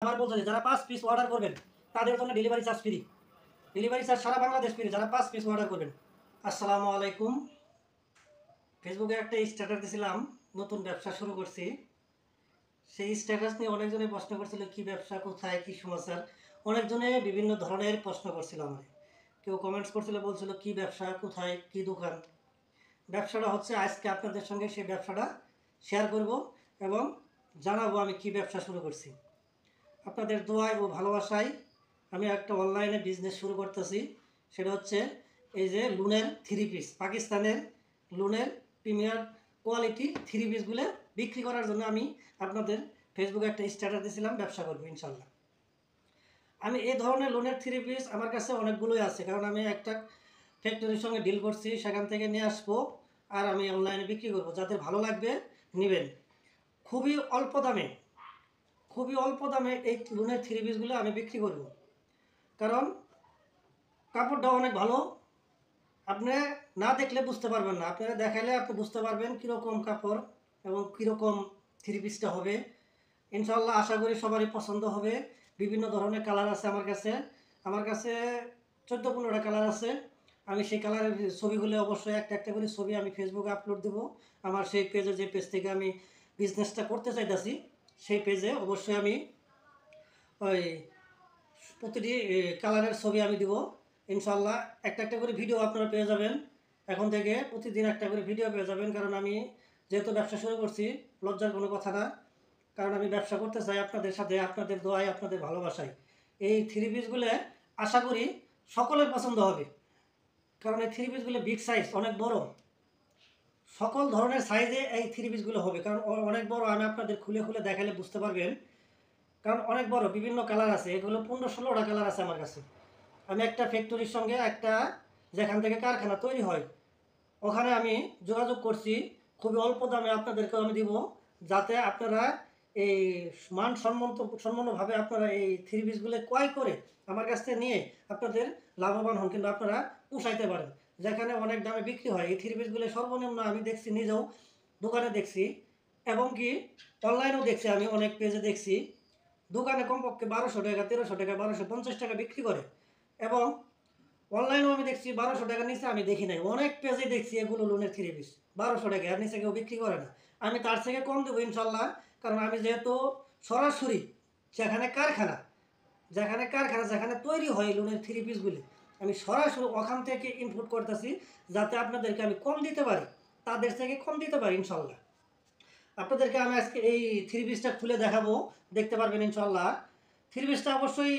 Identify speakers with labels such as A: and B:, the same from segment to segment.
A: আবার বলতে যারা 5 পিস অর্ডার করবেন তাদের জন্য delivery charge free. Delivery charge সারা বাংলাদেশ ফ্রি যারা 5 পিস অর্ডার করবেন। আসসালামু আলাইকুম। ফেসবুকে একটা স্ট্যাটাস দিয়েছিলাম, নতুন ব্যবসা শুরু করছি। সেই স্ট্যাটাস নিয়ে অনেকজনে প্রশ্ন করছিল, কি ব্যবসা, কোথায়, কি সমাচার। অনেকজনে বিভিন্ন ধরনের প্রশ্ন করছিল আমাকে। কেউ কমেন্টস করছিল, বলছিল কি ব্যবসা, কোথায়, কি দোকান। ব্যবসাটা হচ্ছে আজকে আপনাদের সঙ্গে সেই ব্যবসাটা শেয়ার করব এবং জানাবো আমি কি ব্যবসা শুরু করছি। আপনাদের দোয়ায় ও ভালোবাসায় আমি একটা অনলাইনে বিজনেস শুরু করতেছি। সেটা হচ্ছে এই যে লুনের 3 পিস, পাকিস্তানের লুনের প্রিমিয়ার কোয়ালিটি 3 পিসগুলো বিক্রি করার জন্য আমি আপনাদের ফেসবুকে একটা স্ট্যাটাস দিয়েছিলাম, ব্যবসা করবো ইনশাল্লাহ। আমি এই ধরনের লোনের 3 পিস আমার কাছে অনেকগুলোই আছে, কারণ আমি একটা ফ্যাক্টরির সঙ্গে ডিল করছি, সেখান থেকে নিয়ে আসবো আর আমি অনলাইনে বিক্রি করব। যাদের ভালো লাগবে নেবেন। খুবই অল্প দামে, খুবই অল্প দামে এই লোনের 3 পিসগুলো আমি বিক্রি করব, কারণ কাপড়টা অনেক ভালো। আপনি না দেখলে বুঝতে পারবেন না, আপনারা দেখালে আপনি বুঝতে পারবেন কীরকম কাপড় এবং কীরকম 3 পিসটা হবে। ইনশাল্লাহ আশা করি সবারই পছন্দ হবে। বিভিন্ন ধরনের কালার আছে আমার কাছে 14-15টা কালার আছে। আমি সেই কালারের ছবিগুলো অবশ্যই একটা একটা করে ছবি আমি ফেসবুকে আপলোড দেবো। আমার সেই পেজে, যে পেজ থেকে আমি বিজনেসটা করতে চাইতেছি, সেই পেজে অবশ্যই আমি ওই প্রতিটি কালারের ছবি আমি দিব ইনশাল্লাহ। একটা একটা করে ভিডিও আপনারা পেয়ে যাবেন। এখন থেকে প্রতিদিন একটা করে ভিডিও পেয়ে যাবেন, কারণ আমি যেহেতু ব্যবসা শুরু করছি, লজ্জার কোনো কথা না। কারণ আমি ব্যবসা করতে চাই আপনাদের সাথে, আপনাদের দোয়ায়, আপনাদের ভালোবাসায়। এই 3 পিসগুলো আশা করি সকলের পছন্দ হবে, কারণ এই 3 পিসগুলো বিগ সাইজ, অনেক বড়। সকল ধরনের সাইজে এই 3 পিসগুলো হবে, কারণ অনেক বড়। আমি আপনাদের খুলে খুলে দেখালে বুঝতে পারবেন, কারণ অনেক বড়। বিভিন্ন কালার আছে, এগুলো 15-16টা কালার আছে আমার কাছে। আমি একটা ফ্যাক্টরির সঙ্গে, একটা যেখান থেকে কারখানা তৈরি হয়, ওখানে আমি যোগাযোগ করছি। খুবই অল্প দামে আপনাদেরকেও আমি দিব, যাতে আপনারা এই সম্মানভাবে আপনারা এই 3 পিসগুলো ক্রয় করে আমার কাছ থেকে নিয়ে আপনাদের লাভবান হন, কিন্তু আপনারা পুষাইতে পারেন। যেখানে অনেক দামে বিক্রি হয় এই 3 পিসগুলো, সর্বনিম্ন আমি দেখছি, নিজেও দোকানে দেখছি এবং কি অনলাইনেও দেখছি, আমি অনেক পেজে দেখছি দোকানে কমপক্ষে 1200 টাকা, 1300 টাকা, 1250 টাকা বিক্রি করে। এবং অনলাইনেও আমি দেখছি 1200 টাকার নিচে আমি দেখি নাই। অনেক পেজে দেখছি এগুলো লোনের 3 পিস 1200 টাকা, আর নিচে কেউ বিক্রি করে না। আমি তার থেকে কম দেবো ইনশাল্লাহ, কারণ আমি যেহেতু সরাসরি যেখানে তৈরি হয় লোনের 3 পিসগুলি, আমি সরাসরি ওখান থেকে ইনপুট করতেছি, যাতে আপনাদেরকে আমি কম দিতে পারি, তাদের থেকে কম দিতে পারি ইনশাল্লাহ। আপনাদেরকে আমি আজকে এই 3 পিসটা খুলে দেখাবো, দেখতে পারবেন ইনশাল্লাহ। 3 পিসটা অবশ্যই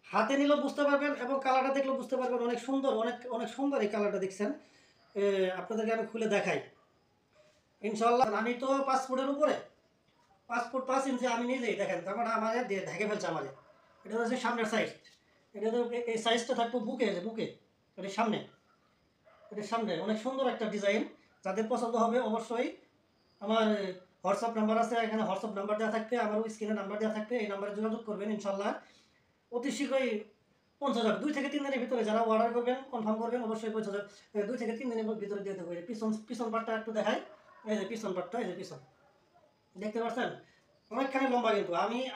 A: হাতে নিলেও বুঝতে পারবেন এবং কালারটা দেখলেও বুঝতে পারবেন, অনেক সুন্দর, অনেক অনেক সুন্দর এই কালারটা দেখছেন। আপনাদেরকে আমি খুলে দেখাই ইনশাল্লাহ। আমি তো 5 ফুটের উপরে, 5 ফুট 5 ইঞ্চি আমি নিজেই, দেখেন জামাটা আমাদের ঢেকে ফেলছে আমাদের। এটা হচ্ছে সামনের সাইজ। এটা তো এই সাইজটা থাকবো বুকে, বুকে এটার সামনে, এটার সামনে অনেক সুন্দর একটা ডিজাইন। যাদের পছন্দ হবে অবশ্যই আমার হোয়াটসঅ্যাপ নাম্বার আছে, এখানে হোয়াটসঅ্যাপ নাম্বার দেওয়া থাকবে, আমারও স্ক্রিনে নাম্বার দেওয়া থাকবে। এই নাম্বারে যোগাযোগ করবেন ইনশাল্লাহ। অতি শীঘ্রই পৌঁছে যাবে। 2 থেকে 3 দিনের ভিতরে যারা অর্ডার করবেন, কনফার্ম করবেন, অবশ্যই পৌঁছে যাবে। 2 থেকে 3 দিনের ভিতরে দিয়ে দেবো। পিছন পাটটা একটু দেখাই। এই যে পিছন পাটটা, এই যে পিছন, দেখতে পাচ্ছেন অনেকখানি লম্বা। কিন্তু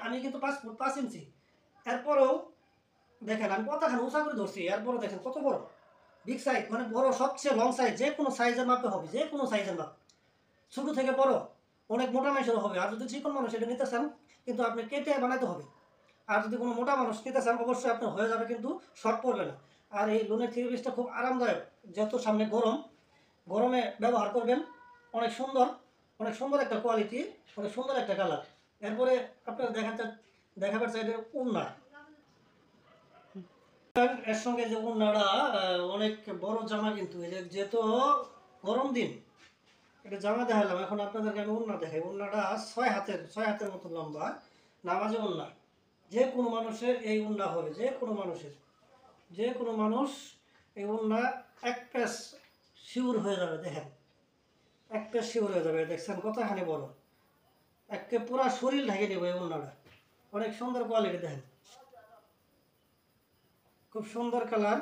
A: আমি কিন্তু 5 ফুট 5 ইঞ্চি। এরপরেও দেখেন আমি কতখানি উঁচা করে ধরছি, এরপরে দেখেন কত বড় বিগ সাইজ, মানে বড়, সবচেয়ে লং সাইজ। যে কোনো সাইজের মাপে হবে, যে কোনো সাইজের মাপ, ছোটো থেকে বড়। অনেক মোটা মানুষেরও হবে। আর যদি চিকন মানুষ এটা নিতে চান, কিন্তু আপনি কেটে বানাতে হবে। আর যদি কোনো মোটা মানুষ নিতে চান, অবশ্যই আপনার হয়ে যাবে, কিন্তু শর্ট পড়বে না। আর এই লোনের 3 পিসটা খুব আরামদায়ক, যেহেতু সামনে গরম, গরমে ব্যবহার করবেন। অনেক সুন্দর, অনেক সুন্দর একটা কোয়ালিটি, অনেক সুন্দর একটা কালার। এরপরে আপনার দেখাবার চাইলে উন্না, এর সঙ্গে যে উন্নাটা অনেক বড় জামা, কিন্তু যেহেতু গরম দিন, এটা জামা দেখালাম। এখন আপনাদেরকে আমি উন্না দেখাই। উন্নাটা 6 হাতের মতো লম্বা, নামাজি উন্না। যে কোনো মানুষের এই উন্না হবে, যে কোনো মানুষের, যে কোনো মানুষ এই উন্না এক পেস শিউর হয়ে যাবে। দেখেন এক পেস শিউর হয়ে যাবে। দেখছেন কতখানি বড়, একে পুরা শরীর ঢেকে দেবো এই উন্নাটা। অনেক সুন্দর কোয়ালিটি, দেখেন খুব সুন্দর কালার,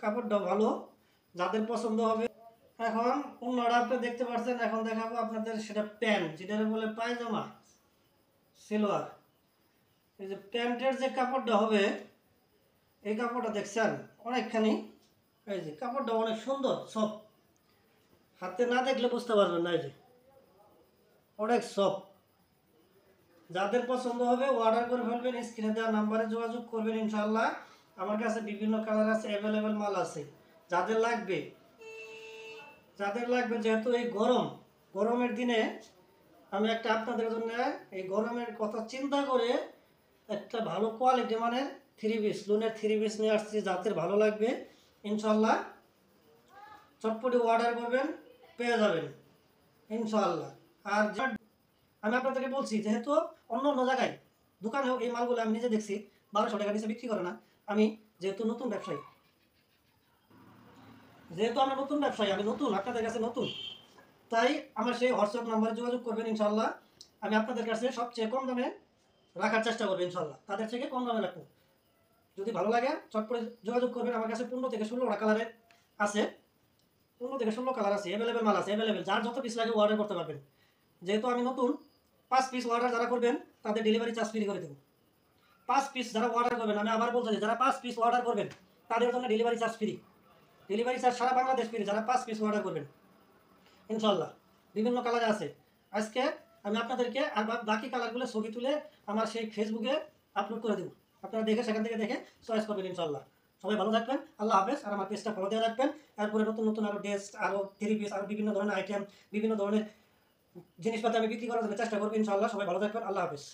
A: কাপড়টা ভালো, যাদের পছন্দ হবে। এখন উন্নাটা আপনি দেখতে পাচ্ছেন। এখন দেখাবো আপনাদের সেটা প্যান্ট, যেটা বলে পায়জামা, সেলোয়ার। এই যে প্যান্টের যে কাপড়টা হবে, এই কাপড়টা দেখছেন অনেকখানি, এই যে কাপড়টা অনেক সুন্দর, সব হাতে না দেখলে বুঝতে পারবেন না। এই যে অনেক সফট। যাদের পছন্দ হবে অর্ডার করে ফেলবেন, স্ক্রিনে দেওয়া নাম্বারে যোগাযোগ করবেন ইনশাআল্লাহ। আমার কাছে বিভিন্ন কালার আছে, অ্যাভেলেবেল মাল আছে। যাদের লাগবে, যেহেতু এই গরমের দিনে আমি একটা আপনাদের জন্য এই গরমের কথা চিন্তা করে একটা ভালো কোয়ালিটি মানের থ্রি পিস, লুনের থ্রি পিস নিয়ে আসছি। যাদের ভালো লাগবে ইনশাআল্লাহ চটপটি অর্ডার করবেন, পেয়ে যাবেন ইনশাআল্লাহ। আর আমি আপনাদেরকে বলছি, যেহেতু অন্য অন্য জায়গায় দোকানেও এই মালগুলো আমি নিজে দেখছি 1200 টাকা নিচে বিক্রি করে না। আমি যেহেতু নতুন ব্যবসায়ী, আমি নতুন, আপনাদের কাছে নতুন, তাই আমার সেই হোয়াটসঅ্যাপ নাম্বারে যোগাযোগ করবেন ইনশাআল্লাহ। আমি আপনাদের কাছে সবচেয়ে কম দামে রাখার চেষ্টা করবো ইনশাআল্লাহ, তাদের থেকে কম দামে রাখবো। যদি ভালো লাগে চট করে যোগাযোগ করবেন। আমার কাছে 15 থেকে 16টা কালারের আছে, 15 থেকে 16 কালার আছে, অ্যাভেলেবেল মাল আছে, অ্যাভেলেবেল। যার যত পিস লাগে অর্ডার করতে পারবেন। যেহেতু আমি নতুন, 5 পিস অর্ডার যারা করবেন তাদের ডেলিভারি চার্জ ফ্রি করে দেবো। 5 পিস যারা অর্ডার করবেন, আমি আবার বলছি, যারা 5 পিস অর্ডার করবেন তাদের জন্য delivery charge free. Delivery charge সারা বাংলাদেশ ফ্রি, যারা 5 পিস অর্ডার করবেন ইনশাল্লাহ। বিভিন্ন কালারে আছে। আজকে আমি আপনাদেরকে আর বাকি কালারগুলো ছবি তুলে আমার সেই ফেসবুকে আপলোড করে দেবো। আপনারা দেখে সেখান থেকে দেখে চয়েস করবেন ইনশাল্লাহ। সবাই ভালো থাকবেন, আল্লাহ হাফেজ। আর আমার পেজটা ফলো দিয়ে রাখবেন। এরপরে নতুন নতুন আরও ড্রেস, আরও থ্রি পিস, আরও বিভিন্ন ধরনের আইটেম, বিভিন্ন ধরনের জিনিসপাতি আমি বিক্রি করার জন্য চেষ্টা করবো ইনশাল্লাহ। সবাই ভালো থাকবেন, আল্লাহ হাফেজ।